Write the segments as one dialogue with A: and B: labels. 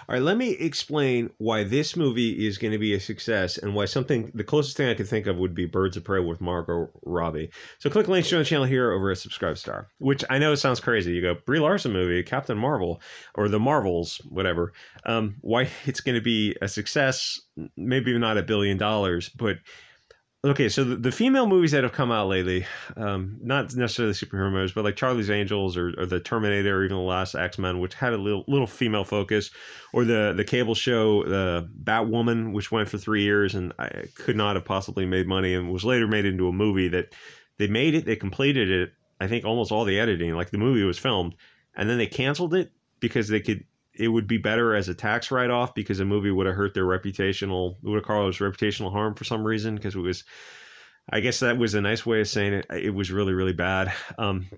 A: All right, let me explain why this movie is going to be a success and why the closest thing I could think of would be Birds of Prey with Margot Robbie. So click links to the channel here over at Subscribestar, which I know sounds crazy. You go, Brie Larson movie, Captain Marvel, or The Marvels, whatever. Why it's going to be a success, maybe not $1 billion, but... Okay, so the female movies that have come out lately, not necessarily superhero movies, but like Charlie's Angels or the Terminator, or even the last X-Men, which had a little female focus, or the cable show, the Batwoman, which went for 3 years and I could not have possibly made money and was later made into a movie that they completed it, I think almost all the editing, like the movie was filmed, and then they canceled it because it would be better as a tax write-off because the movie would have hurt their reputational harm for some reason, because it was, I guess that was a nice way of saying it. It was really, really bad.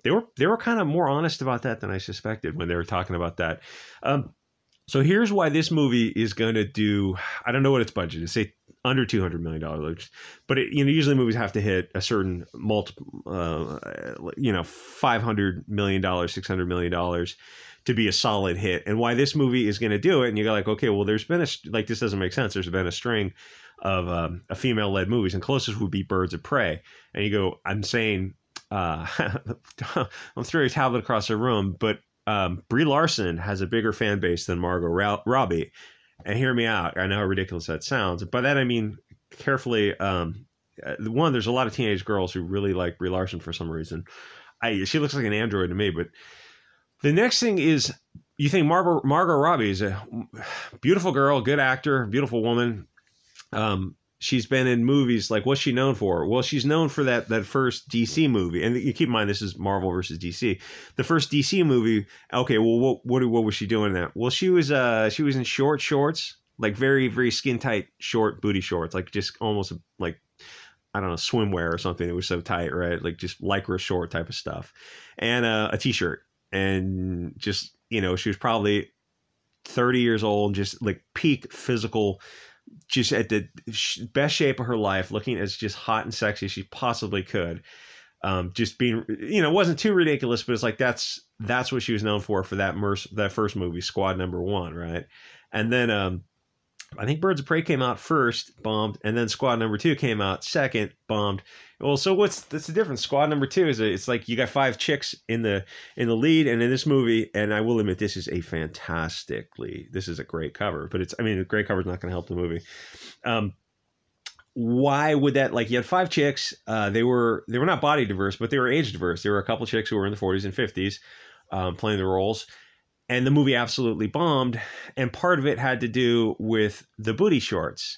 A: They were kind of more honest about that than I suspected when they were talking about that. So here's why this movie is going to do, I don't know what its budget is, say under $200 million, but usually movies have to hit a certain multiple, $500 million, $600 million to be a solid hit. And why this movie is going to do it, and you go like, okay, well, there's been this doesn't make sense. There's been a string of a female-led movies, and closest would be Birds of Prey. And you go, I'm saying, I'm throwing a tablet across the room, but Brie Larson has a bigger fan base than Margot Robbie. And hear me out. I know how ridiculous that sounds. By that I mean carefully. One, there's a lot of teenage girls who really like Brie Larson for some reason. She looks like an android to me. But the next thing is, you think Margot Robbie is a beautiful girl, good actor, beautiful woman. She's been in movies like, what's she known for? Well, she's known for that first DC movie. And you keep in mind, this is Marvel versus DC. The first DC movie, okay, well, what was she doing in that? Well, she was in short shorts, like very, very skin tight, short booty shorts, like just almost like, I don't know, swimwear or something. It was so tight, right? Like just lycra short type of stuff. And a t-shirt. And just, she was probably 30 years old, just like peak physical, just at the best shape of her life, looking as just hot and sexy as she possibly could. Just being, it wasn't too ridiculous, but it's like, that's what she was known for that first movie, Squad Number 1, right? And then I think Birds of Prey came out first, bombed, and then Squad Number 2 came out second, bombed. Well, so that's the difference? Squad Number 2 is it's like you got 5 chicks in the lead, and in this movie, and I will admit this is a great cover, but a great cover is not going to help the movie. Why would that, like, you had 5 chicks, they were not body diverse, but they were age diverse. There were a couple chicks who were in the 40s and 50s playing the roles. And the movie absolutely bombed, and part of it had to do with the booty shorts,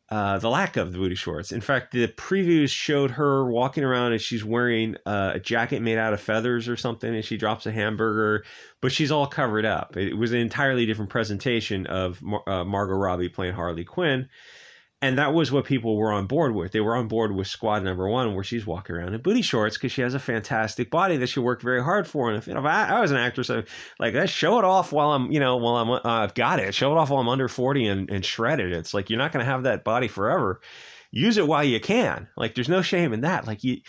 A: the lack of the booty shorts. In fact, the previews showed her walking around and she's wearing a jacket made out of feathers or something, and she drops a hamburger, but she's all covered up. It was an entirely different presentation of Margot Robbie playing Harley Quinn. And that was what people were on board with. They were on board with Squad Number 1, where she's walking around in booty shorts because she has a fantastic body that she worked very hard for. And if I was an actress, let's show it off while I've got it. Show it off while I'm under 40 and shred it. It's like, you're not going to have that body forever. Use it while you can. Like, there's no shame in that. Like, you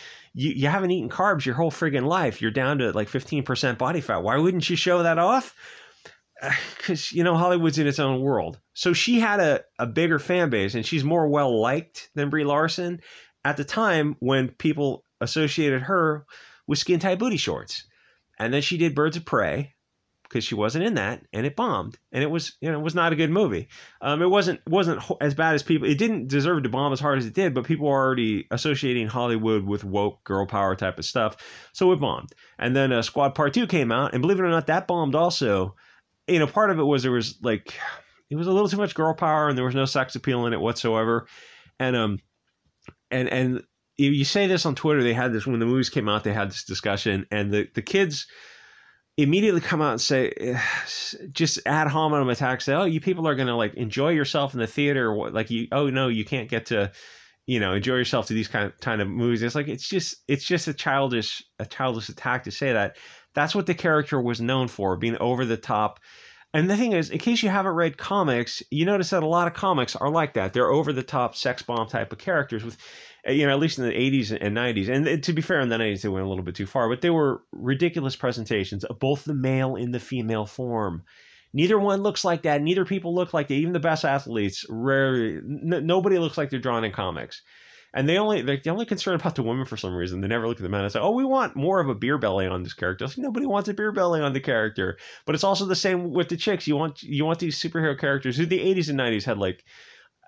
A: haven't eaten carbs your whole friggin' life. You're down to like 15% body fat. Why wouldn't you show that off? Because, Hollywood's in its own world. So she had a bigger fan base, and she's more well-liked than Brie Larson at the time when people associated her with skin-tight booty shorts. And then she did Birds of Prey because she wasn't in that, and it bombed. And it was, it was not a good movie. It wasn't as bad as people... It didn't deserve to bomb as hard as it did, but people were already associating Hollywood with woke girl power type of stuff. So it bombed. And then Squad Part 2 came out, and believe it or not, that bombed also. Part of it was it was a little too much girl power, and there was no sex appeal in it whatsoever. And you say this on Twitter, they had this, when the movies came out, they had this discussion, and the kids immediately come out and say, just ad hominem attacks, say, oh, you people are going to enjoy yourself in the theater. Oh no, you can't get to, enjoy yourself to these kind of movies. It's like, it's just a childish attack to say that. That's what the character was known for, being over the top. And the thing is, in case you haven't read comics, you notice that a lot of comics are like that. They're over the top sex bomb type of characters with, at least in the 80s and 90s. And to be fair, in the 90s, they went a little bit too far, but they were ridiculous presentations of both the male and the female form. Neither one looks like that. Neither people look like that. Even the best athletes, rarely, nobody looks like they're drawn in comics. And they're only concerned about the women for some reason. They never look at the men and say, "Oh, we want more of a beer belly on this character." It's like, nobody wants a beer belly on the character. But it's also the same with the chicks. You want these superhero characters who the 80s and 90s had, like,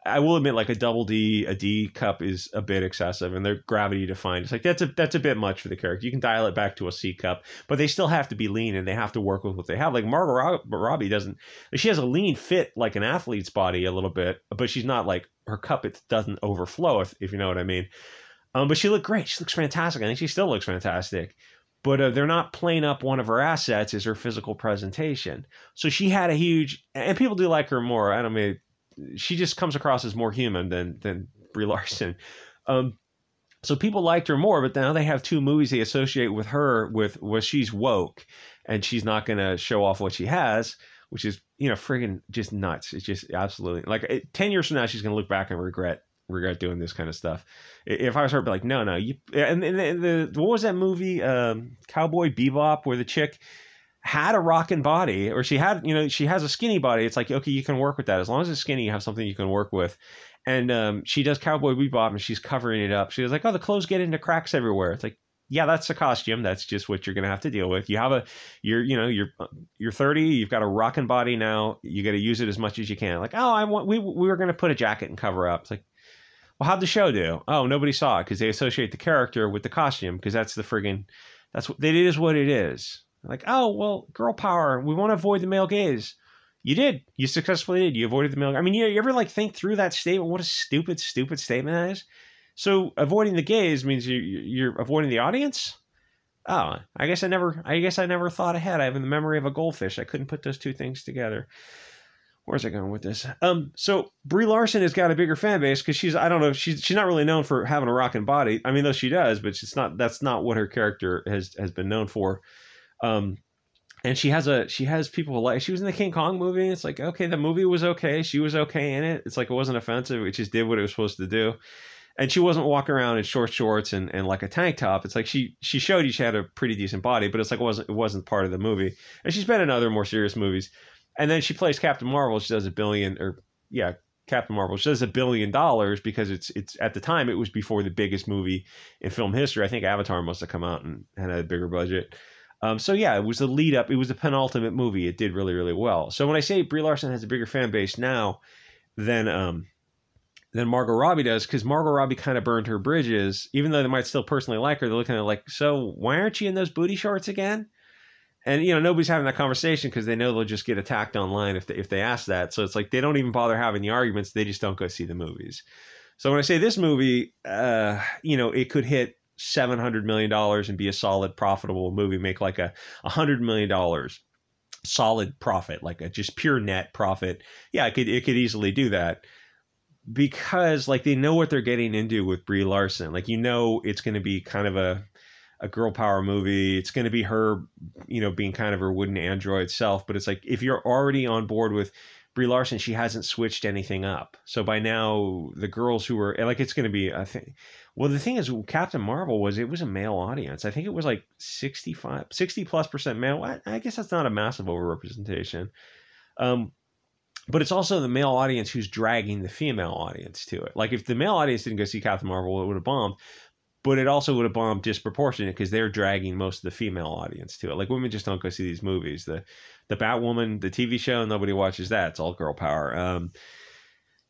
A: I will admit, like a double D, a D cup is a bit excessive, and they're gravity defined. It's like that's a bit much for the character. You can dial it back to a C cup, but they still have to be lean, and they have to work with what they have. Like Margot Robbie doesn't. She has a lean fit, like an athlete's body a little bit, but she's not like her cup. It doesn't overflow, if you know what I mean. But she looked great. She looks fantastic. I think she still looks fantastic. But they're not playing up one of her assets is her physical presentation. So she had a huge, and people do like her more. I don't mean. She just comes across as more human than Brie Larson. So people liked her more, but now they have two movies they associate with her with she's woke and she's not going to show off what she has, which is, friggin' just nuts. It's just absolutely like 10 years from now, she's going to look back and regret doing this kind of stuff. If I was her, I'd be like, no, you, and what was that movie? Cowboy Bebop, where the chick had a rockin' body, or she has a skinny body. It's like, okay, you can work with that. As long as it's skinny, you have something you can work with. And she does Cowboy Bebop and she's covering it up. She was like, oh, the clothes get into cracks everywhere. It's like, yeah, that's a costume. That's just what you're going to have to deal with. You're 30, you've got a rockin' body now. You got to use it as much as you can. Like, oh, we were going to put a jacket and cover up. It's like, well, how'd the show do? Oh, nobody saw it because they associate the character with the costume because it is what it is. Like, oh, well, girl power. We want to avoid the male gaze. You did. You successfully did. You avoided the male. I mean, you ever like think through that statement? What a stupid statement that is. So avoiding the gaze means you're avoiding the audience. Oh, I guess I never thought ahead. I have the memory of a goldfish. I couldn't put those two things together. Where's I going with this? So Brie Larson has got a bigger fan base because she's not really known for having a rockin' body. I mean, though she does, but that's not what her character has been known for. And she has people who like, she was in the King Kong movie. It's like, okay, the movie was okay. She was okay in it. It's like, it wasn't offensive. It just did what it was supposed to do. And she wasn't walking around in short shorts and like a tank top. It's like, she showed you she had a pretty decent body, but it's like, it wasn't part of the movie. And she's been in other more serious movies. And then she plays Captain Marvel. She does Captain Marvel. She does $1 billion because it's at the time, it was before the biggest movie in film history. I think Avatar must have come out and had a bigger budget. So yeah, it was the lead up. It was the penultimate movie. It did really, really well. So when I say Brie Larson has a bigger fan base now than Margot Robbie does, because Margot Robbie kind of burned her bridges, even though they might still personally like her, they're looking at it like, so why aren't you in those booty shorts again? And nobody's having that conversation because they know they'll just get attacked online if they ask that. So it's like they don't even bother having the arguments. They just don't go see the movies. So when I say this movie, it could hit $700 million and be a solid profitable movie, make like $100 million solid profit, like a just pure net profit. Yeah, it could easily do that because like they know what they're getting into with Brie Larson. Like, it's going to be kind of a girl power movie. It's going to be her, being kind of her wooden android self. But it's like, if you're already on board with Brie Larson, she hasn't switched anything up. So by now, the girls who were like, it's going to be, I think. Well, the thing is, Captain Marvel was a male audience. I think it was like 60+% male. I guess that's not a massive overrepresentation. But it's also the male audience who's dragging the female audience to it. Like if the male audience didn't go see Captain Marvel, it would have bombed. But it also would have bombed disproportionate because they're dragging most of the female audience to it. Like women just don't go see these movies. The Batwoman, the TV show, nobody watches that. It's all girl power.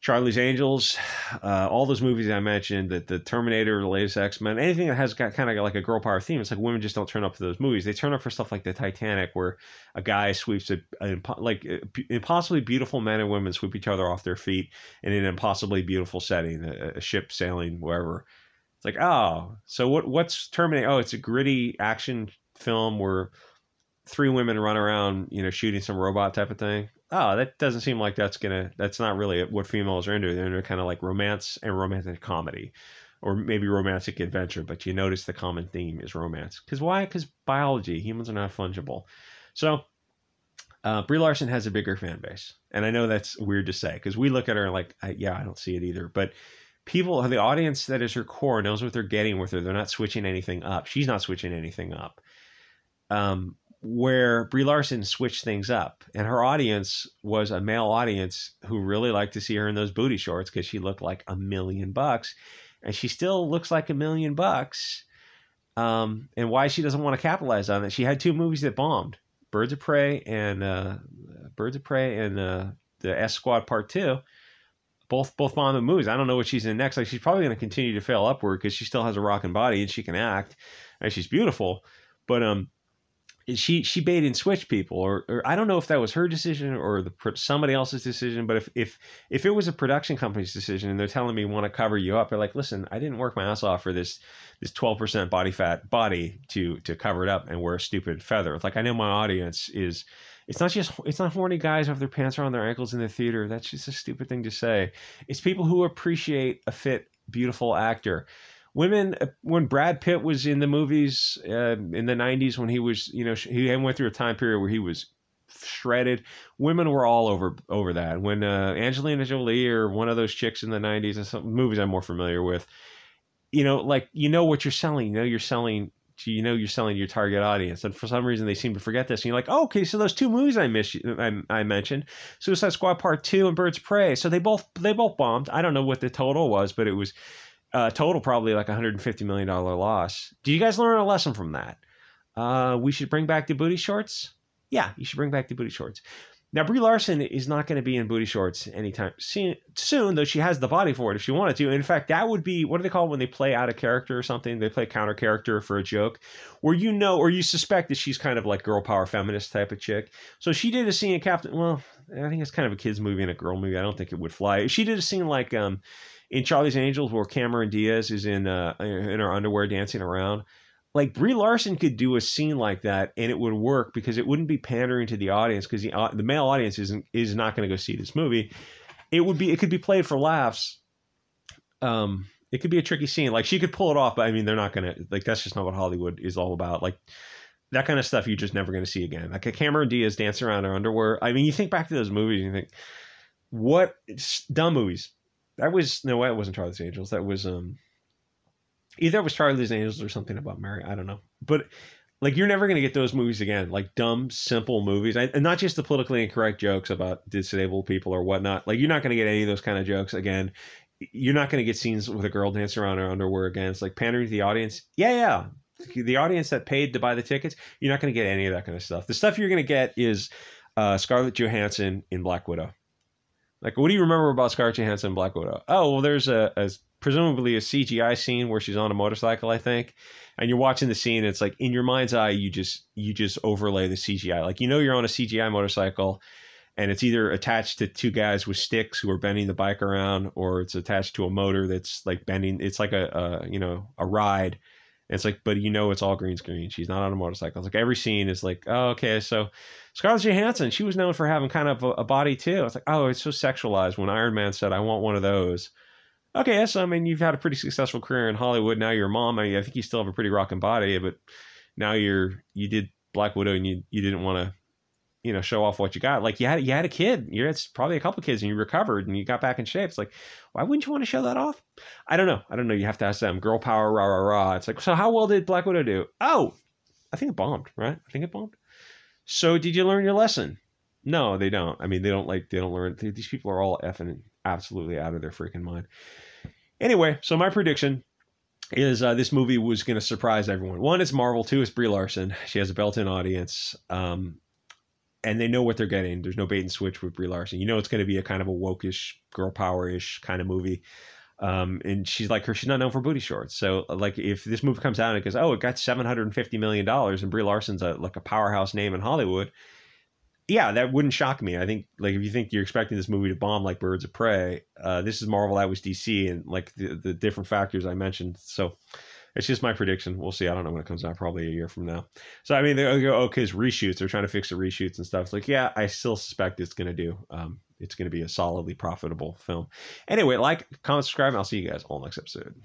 A: Charlie's Angels, all those movies I mentioned, the Terminator, the latest X-Men, anything that has got kind of like a girl power theme, it's like women just don't turn up for those movies. They turn up for stuff like the Titanic, where a guy sweeps impossibly beautiful men and women sweep each other off their feet in an impossibly beautiful setting, a ship sailing wherever. It's like, oh, so what's Terminator? Oh, it's a gritty action film where 3 women run around, shooting some robot type of thing. Oh, that doesn't seem like that's not really what females are into. They're into kind of like romance and romantic comedy, or maybe romantic adventure. But you notice the common theme is romance. Because why? Because biology. Humans are not fungible. So Brie Larson has a bigger fan base. And I know that's weird to say because we look at her like, I don't see it either. But the audience that is her core knows what they're getting with her. They're not switching anything up. She's not switching anything up. where Brie Larson switched things up, and her audience was a male audience who really liked to see her in those booty shorts because she looked like $1,000,000, and she still looks like $1,000,000. And why she doesn't want to capitalize on it? She had two movies that bombed: Birds of Prey and the S Squad Part 2. Both bombing movies. I don't know what she's in next. Like, she's probably going to continue to fail upward because she still has a rocking body and she can act and she's beautiful. But she bait and switch people, or I don't know if that was her decision or somebody else's decision. But if it was a production company's decision and they're telling me want to cover you up, they're like, listen, I didn't work my ass off for this 12% body fat body to cover it up and wear a stupid feather. It's like, I know my audience is. It's not horny guys who have their pants around their ankles in the theater. That's just a stupid thing to say. It's people who appreciate a fit, beautiful actor. Women, when Brad Pitt was in the movies in the 90s, when he was, he went through a time period where he was shredded. Women were all over that. When Angelina Jolie or one of those chicks in the 90s, and some movies I'm more familiar with, what you're selling. You're selling your target audience, and for some reason they seem to forget this. And you're like, oh, okay, so those two movies I mentioned, Suicide Squad Part 2 and Birds of Prey, so they both bombed. I don't know what the total was, but it was total probably like $150 million loss. Do you guys learn a lesson from that? We should bring back the booty shorts. Yeah, you should bring back the booty shorts. Now, Brie Larson is not going to be in booty shorts anytime soon, though she has the body for it if she wanted to. In fact, that would be, what do they call it when they play out of character or something? They play counter character for a joke, where or you suspect that she's kind of like girl power feminist type of chick. So she did a scene in well, I think it's kind of a kid's movie and a girl movie. I don't think it would fly. She did a scene like in Charlie's Angels where Cameron Diaz is in her underwear dancing around. Like, Brie Larson could do a scene like that and it would work because it wouldn't be pandering to the audience, because the male audience is not going to go see this movie. It could be played for laughs. It could be a tricky scene. Like, she could pull it off, but I mean, they're not going to, like, that's just not what Hollywood is all about. Like, that kind of stuff you're just never going to see again. Like a Cameron Diaz dancing around in her underwear. I mean, you think back to those movies and you think, what dumb movies. That wasn't Charlie's Angels. That was either it was Charlie's Angels or something about Mary. I don't know. But like, you're never going to get those movies again. Like, dumb, simple movies. And not just the politically incorrect jokes about disabled people or whatnot. Like, you're not going to get any of those kind of jokes again. You're not going to get scenes with a girl dancing around in her underwear again. It's like pandering to the audience. Yeah. The audience that paid to buy the tickets, you're not going to get any of that kind of stuff. The stuff you're going to get is Scarlett Johansson in Black Widow. Like, what do you remember about Scarlett Johansson in Black Widow? Oh, well, there's presumably a CGI scene where she's on a motorcycle, I think, and you're watching the scene. And it's like, in your mind's eye, you just overlay the CGI. Like, you're on a CGI motorcycle, and it's either attached to two guys with sticks who are bending the bike around, or it's attached to a motor that's like bending. It's like a ride. And it's like, but it's all green screen. She's not on a motorcycle. It's like every scene is like, oh, okay, so Scarlett Johansson, she was known for having kind of a body too. It's like, oh, it's so sexualized. When Iron Man said, I want one of those. Okay, so I mean, you've had a pretty successful career in Hollywood. Now you're a mom. I mean, I think you still have a pretty rocking body, but now you did Black Widow and you didn't want to, show off what you got. Like, you had a kid. You had probably a couple kids and you recovered and you got back in shape. It's like, why wouldn't you want to show that off? I don't know. You have to ask them. Girl power, rah, rah, rah. It's like, so how well did Black Widow do? Oh, I think it bombed, right? I think it bombed. So did you learn your lesson? No, they don't. I mean, they don't learn. These people are all effing absolutely out of their freaking mind. Anyway, so my prediction is this movie was going to surprise everyone. One, it's Marvel. Two, it's Brie Larson. She has a built-in audience. And they know what they're getting. There's no bait and switch with Brie Larson. It's going to be a kind of a wokish, girl power-ish kind of movie. And she's not known for booty shorts. So, like, if this movie comes out and it goes, oh, it got $750 million and Brie Larson's a powerhouse name in Hollywood, yeah, that wouldn't shock me. I think, like, if you think you're expecting this movie to bomb like Birds of Prey, this is Marvel, that was DC, and like the different factors I mentioned. So it's just my prediction. We'll see. I don't know when it comes out, probably a year from now. So, I mean, they go, okay, it's reshoots. They're trying to fix the reshoots and stuff. It's like, yeah, I still suspect it's going to be a solidly profitable film. Anyway, like, comment, subscribe, and I'll see you guys all next episode.